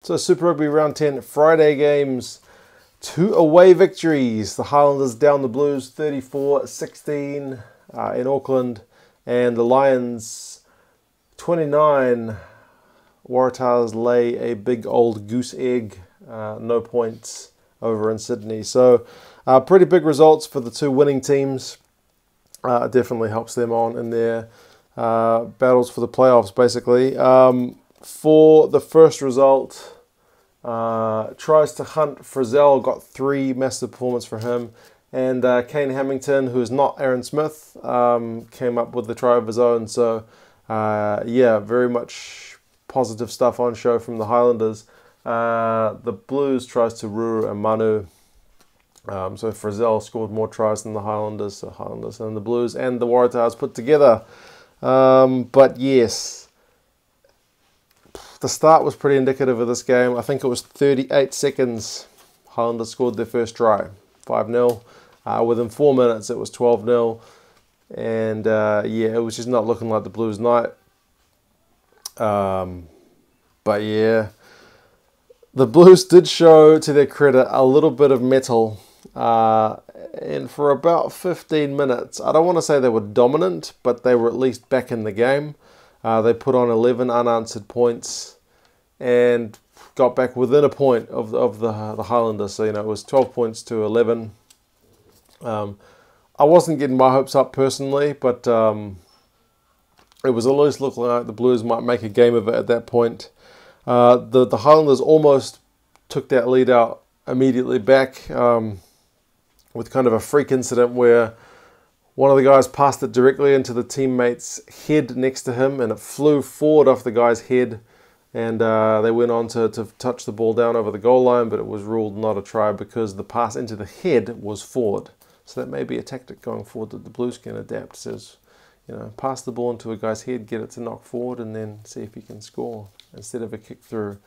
So Super Rugby Round 10 Friday games, 2 away victories. The Highlanders down the Blues 34-16 in Auckland, and the Lions 29. Waratahs lay a big old goose egg, no points over in Sydney. So pretty big results for the two winning teams. Definitely helps them on in their battles for the playoffs, basically. For the first result, tries to Hunt Frizzell, got 3, massive performance for him. And Kane Hamilton, who is not Aaron Smith, came up with the try of his own. So, yeah, very much positive stuff on show from the Highlanders. The Blues tries to Ruru and Manu. So Frizzell scored more tries than the Highlanders. So Highlanders and the Blues and the Waratahs put together. But yes, the start was pretty indicative of this game. I think it was 38 seconds. Highlanders scored their first try, 5-0. Within 4 minutes, it was 12-0. And yeah, it was just not looking like the Blues' night. But yeah, the Blues did show, to their credit, a little bit of mettle. And for about 15 minutes, I don't want to say they were dominant, but they were at least back in the game. They put on 11 unanswered points and got back within a point of the Highlanders. So, you know, it was 12 points to 11. I wasn't getting my hopes up personally, but it was at least looking like the Blues might make a game of it at that point. The Highlanders almost took that lead out immediately back with kind of a freak incident where one of the guys passed it directly into the teammate's head next to him, and it flew forward off the guy's head, and they went on to touch the ball down over the goal line, but it was ruled not a try because the pass into the head was forward. So that may be a tactic going forward that the Blues can adapt. It says, you know, pass the ball into a guy's head, get it to knock forward, and then see if you can score instead of a kick through.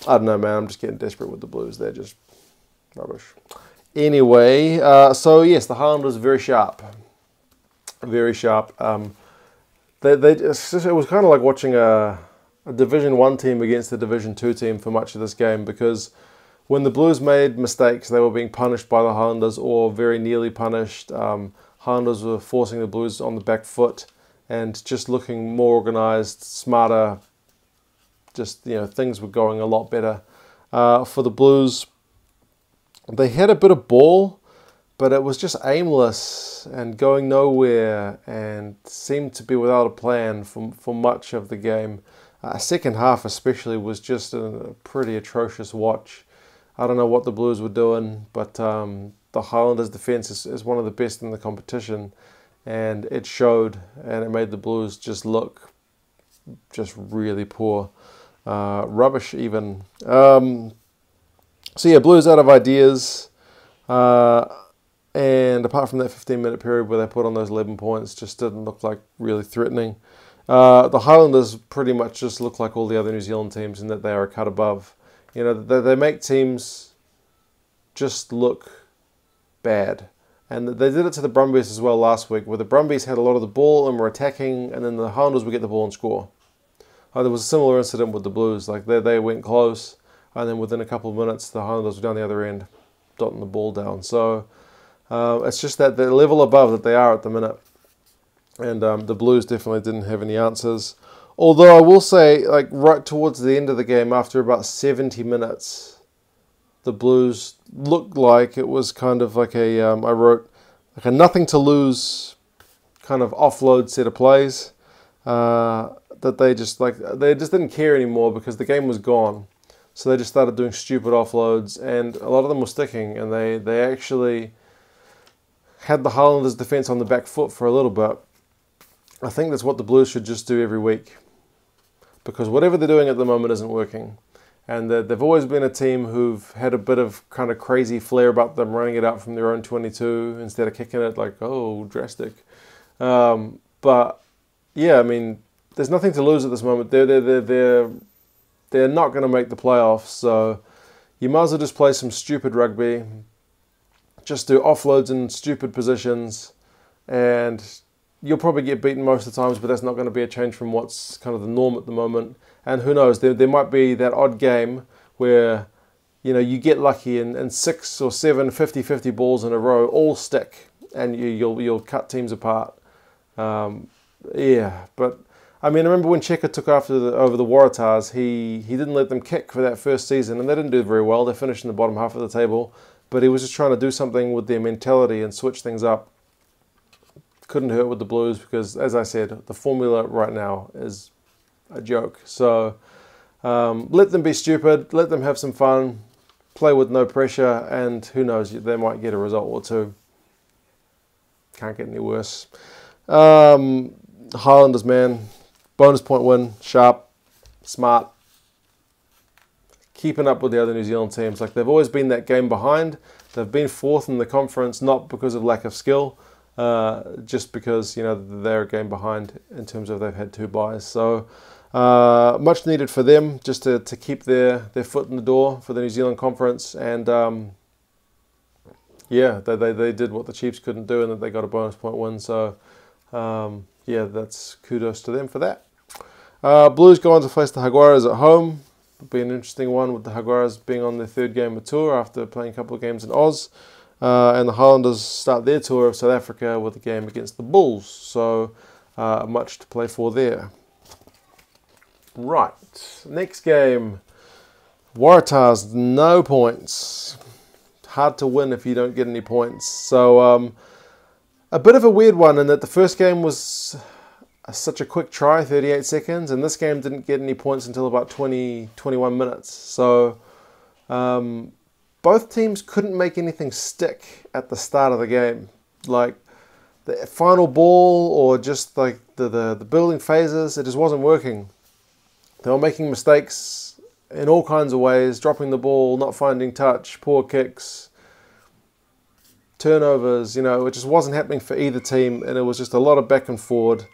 I don't know, man. I'm just getting desperate with the Blues. They're just rubbish. Anyway, so yes, the Highlanders are very sharp. Very sharp. It was kind of like watching a Division 1 team against a Division 2 team for much of this game, because when the Blues made mistakes, they were being punished by the Highlanders or very nearly punished. Highlanders were forcing the Blues on the back foot and just looking more organised, smarter. Just, you know, things were going a lot better. For the Blues, they had a bit of ball, but it was just aimless and going nowhere and seemed to be without a plan for much of the game. Second half especially was just a pretty atrocious watch. I don't know what the Blues were doing, but the Highlanders' defence is one of the best in the competition, and it showed, and it made the Blues just look just really poor. Rubbish even. So yeah, Blues out of ideas. And apart from that 15-minute period where they put on those 11 points, just didn't look like really threatening. The Highlanders pretty much just look like all the other New Zealand teams in that they are a cut above. You know, they make teams just look bad. And they did it to the Brumbies as well last week, where the Brumbies had a lot of the ball and were attacking, and then the Highlanders would get the ball and score. There was a similar incident with the Blues. Like they went close, and then within a couple of minutes, the Highlanders were down the other end, dotting the ball down. So it's just that the level above that they are at the minute. And the Blues definitely didn't have any answers. Although I will say, like right towards the end of the game, after about 70 minutes, the Blues looked like it was kind of like I wrote, like a nothing to lose kind of offload set of plays. That they just didn't care anymore because the game was gone. So they just started doing stupid offloads, and a lot of them were sticking, and they actually had the Highlanders' defence on the back foot for a little bit. I think that's what the Blues should just do every week, because whatever they're doing at the moment isn't working. And they've always been a team who've had a bit of kind of crazy flair about them running it out from their own 22 instead of kicking it like, oh, drastic. But yeah, I mean, there's nothing to lose at this moment. They're not going to make the playoffs, so you might as well just play some stupid rugby. Just do offloads in stupid positions, and you'll probably get beaten most of the times, but that's not going to be a change from what's kind of the norm at the moment. And who knows, there might be that odd game where, you know, you get lucky and 6 or 7 50-50 balls in a row all stick, and you'll cut teams apart. Yeah, but I mean, I remember when Cheika took over the Waratahs, he didn't let them kick for that first season, and they didn't do very well. They finished in the bottom half of the table, but he was just trying to do something with their mentality and switch things up. Couldn't hurt with the Blues because, as I said, the formula right now is a joke. So let them be stupid, let them have some fun, play with no pressure, and who knows, they might get a result or two. Can't get any worse. Highlanders, man. Bonus point win. Sharp. Smart. Keeping up with the other New Zealand teams. Like, they've always been that game behind. They've been fourth in the conference, not because of lack of skill, just because, you know, they're a game behind in terms of they've had 2 byes. So much needed for them just to keep their foot in the door for the New Zealand conference. And yeah, they did what the Chiefs couldn't do, and that they got a bonus point win. So yeah, that's kudos to them for that. Blues go on to face the Jaguares at home. It'll be an interesting one with the Jaguares being on their 3rd game of tour after playing a couple of games in Oz. And the Highlanders start their tour of South Africa with a game against the Bulls. So much to play for there. Right, next game. Waratahs, no points. Hard to win if you don't get any points. So a bit of a weird one in that the first game was such a quick try, 38 seconds, and this game didn't get any points until about 21 minutes. So both teams couldn't make anything stick at the start of the game. Like the final ball or just like the building phases, it just wasn't working. They were making mistakes in all kinds of ways, dropping the ball, not finding touch, poor kicks, turnovers, you know, it just wasn't happening for either team, and it was just a lot of back and forward.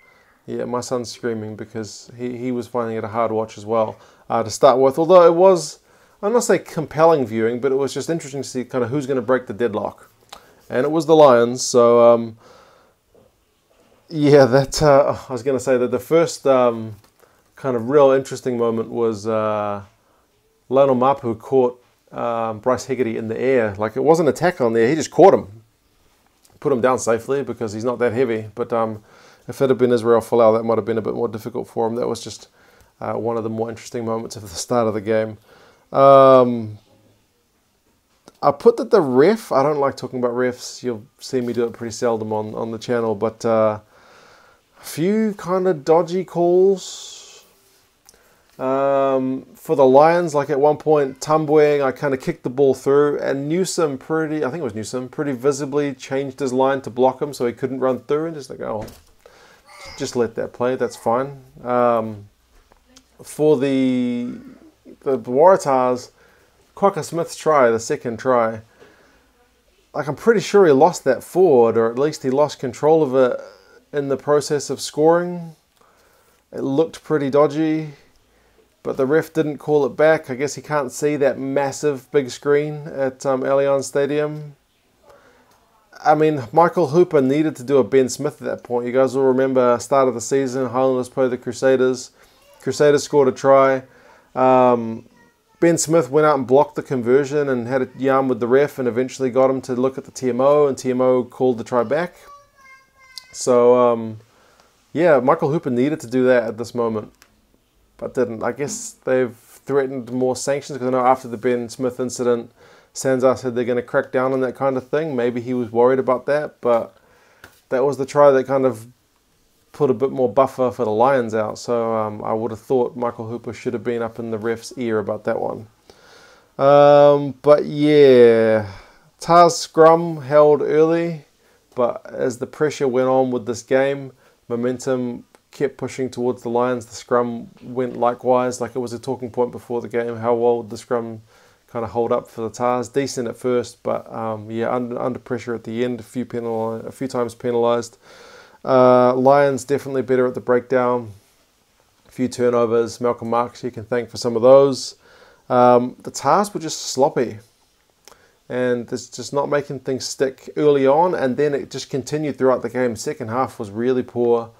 Yeah, my son's screaming because he was finding it a hard watch as well to start with, although it was, I'm not saying compelling viewing, but it was just interesting to see kind of who's going to break the deadlock. And it was the Lions, so yeah, that I was going to say that the first kind of real interesting moment was Lionel Mapu caught Bryce Hegarty in the air. Like, it wasn't a tackle on there, he just caught him. Put him down safely because he's not that heavy. But if it had been Israel Folau, that might have been a bit more difficult for him. That was just one of the more interesting moments of the start of the game. I put that the ref, I don't like talking about refs, you'll see me do it pretty seldom on the channel, but a few kind of dodgy calls. For the Lions, like at one point, Tambwe, I kind of kicked the ball through, and Newsom pretty visibly changed his line to block him so he couldn't run through, and just like, oh, just let that play, that's fine. For the Waratahs, Quokka Smith's try, the second try, like I'm pretty sure he lost that forward, or at least he lost control of it in the process of scoring. It looked pretty dodgy. But the ref didn't call it back. I guess he can't see that massive big screen at Allianz Stadium. I mean, Michael Hooper needed to do a Ben Smith at that point. You guys will remember start of the season, Highlanders played the Crusaders. Crusaders scored a try. Ben Smith went out and blocked the conversion and had a yarn with the ref and eventually got him to look at the TMO, and TMO called the try back. So, yeah, Michael Hooper needed to do that at this moment, but didn't. I guess they've threatened more sanctions, because I know after the Ben Smith incident, Sanzar said they're going to crack down on that kind of thing. Maybe he was worried about that, but that was the try that kind of put a bit more buffer for the Lions out. So I would have thought Michael Hooper should have been up in the ref's ear about that one. But yeah, Tars scrum held early, but as the pressure went on with this game, momentum kept pushing towards the Lions. The scrum went likewise. Like, it was a talking point before the game, how well would the scrum kind of hold up for the Tars. Decent at first, but yeah, under pressure at the end, a few times penalised. Lions definitely better at the breakdown. A few turnovers. Malcolm Marks you can thank for some of those. The Tars were just sloppy, and it's just not making things stick early on, and then it just continued throughout the game. Second half was really poor.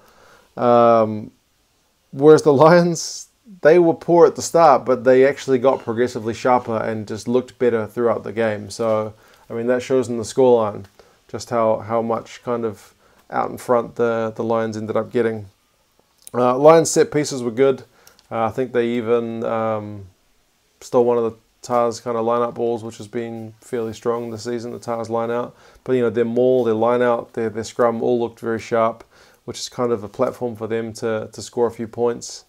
Whereas the Lions, they were poor at the start, but they actually got progressively sharper and just looked better throughout the game. So, I mean, that shows in the scoreline just how much kind of out in front the Lions ended up getting. Lions set pieces were good. I think they even stole one of the Tars kind of line-out balls, which has been fairly strong this season, the Tars line-out. But, their maul, their line-out, their scrum all looked very sharp, which is kind of a platform for them to score a few points.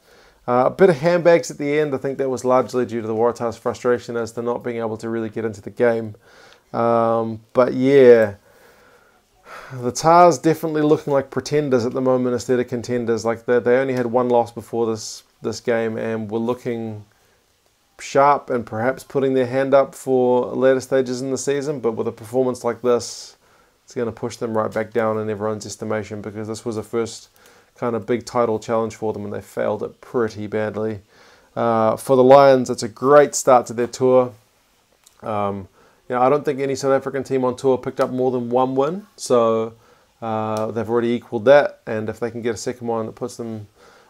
A bit of handbags at the end. I think that was largely due to the Waratahs' frustration as to not being able to really get into the game. But yeah, the Tars definitely looking like pretenders at the moment instead of contenders. Like they only had one loss before this game and were looking sharp and perhaps putting their hand up for later stages in the season. But with a performance like this, it's going to push them right back down in everyone's estimation, because this was a first kind of big title challenge for them and they failed it pretty badly. For the Lions, it's a great start to their tour. I don't think any South African team on tour picked up more than one win, so they've already equalled that, and if they can get a second one, it puts them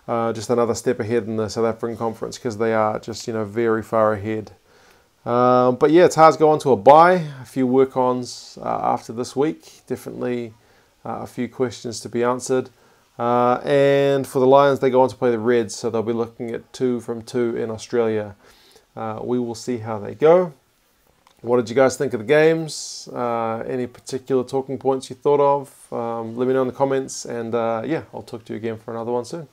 just another step ahead in the South African conference, because they are just very far ahead. But yeah, Tars go on to a bye, a few work-ons after this week, definitely a few questions to be answered. And for the Lions, they go on to play the Reds, so they'll be looking at 2 from 2 in Australia. We will see how they go. What did you guys think of the games? Any particular talking points you thought of? Let me know in the comments, and yeah, I'll talk to you again for another one soon.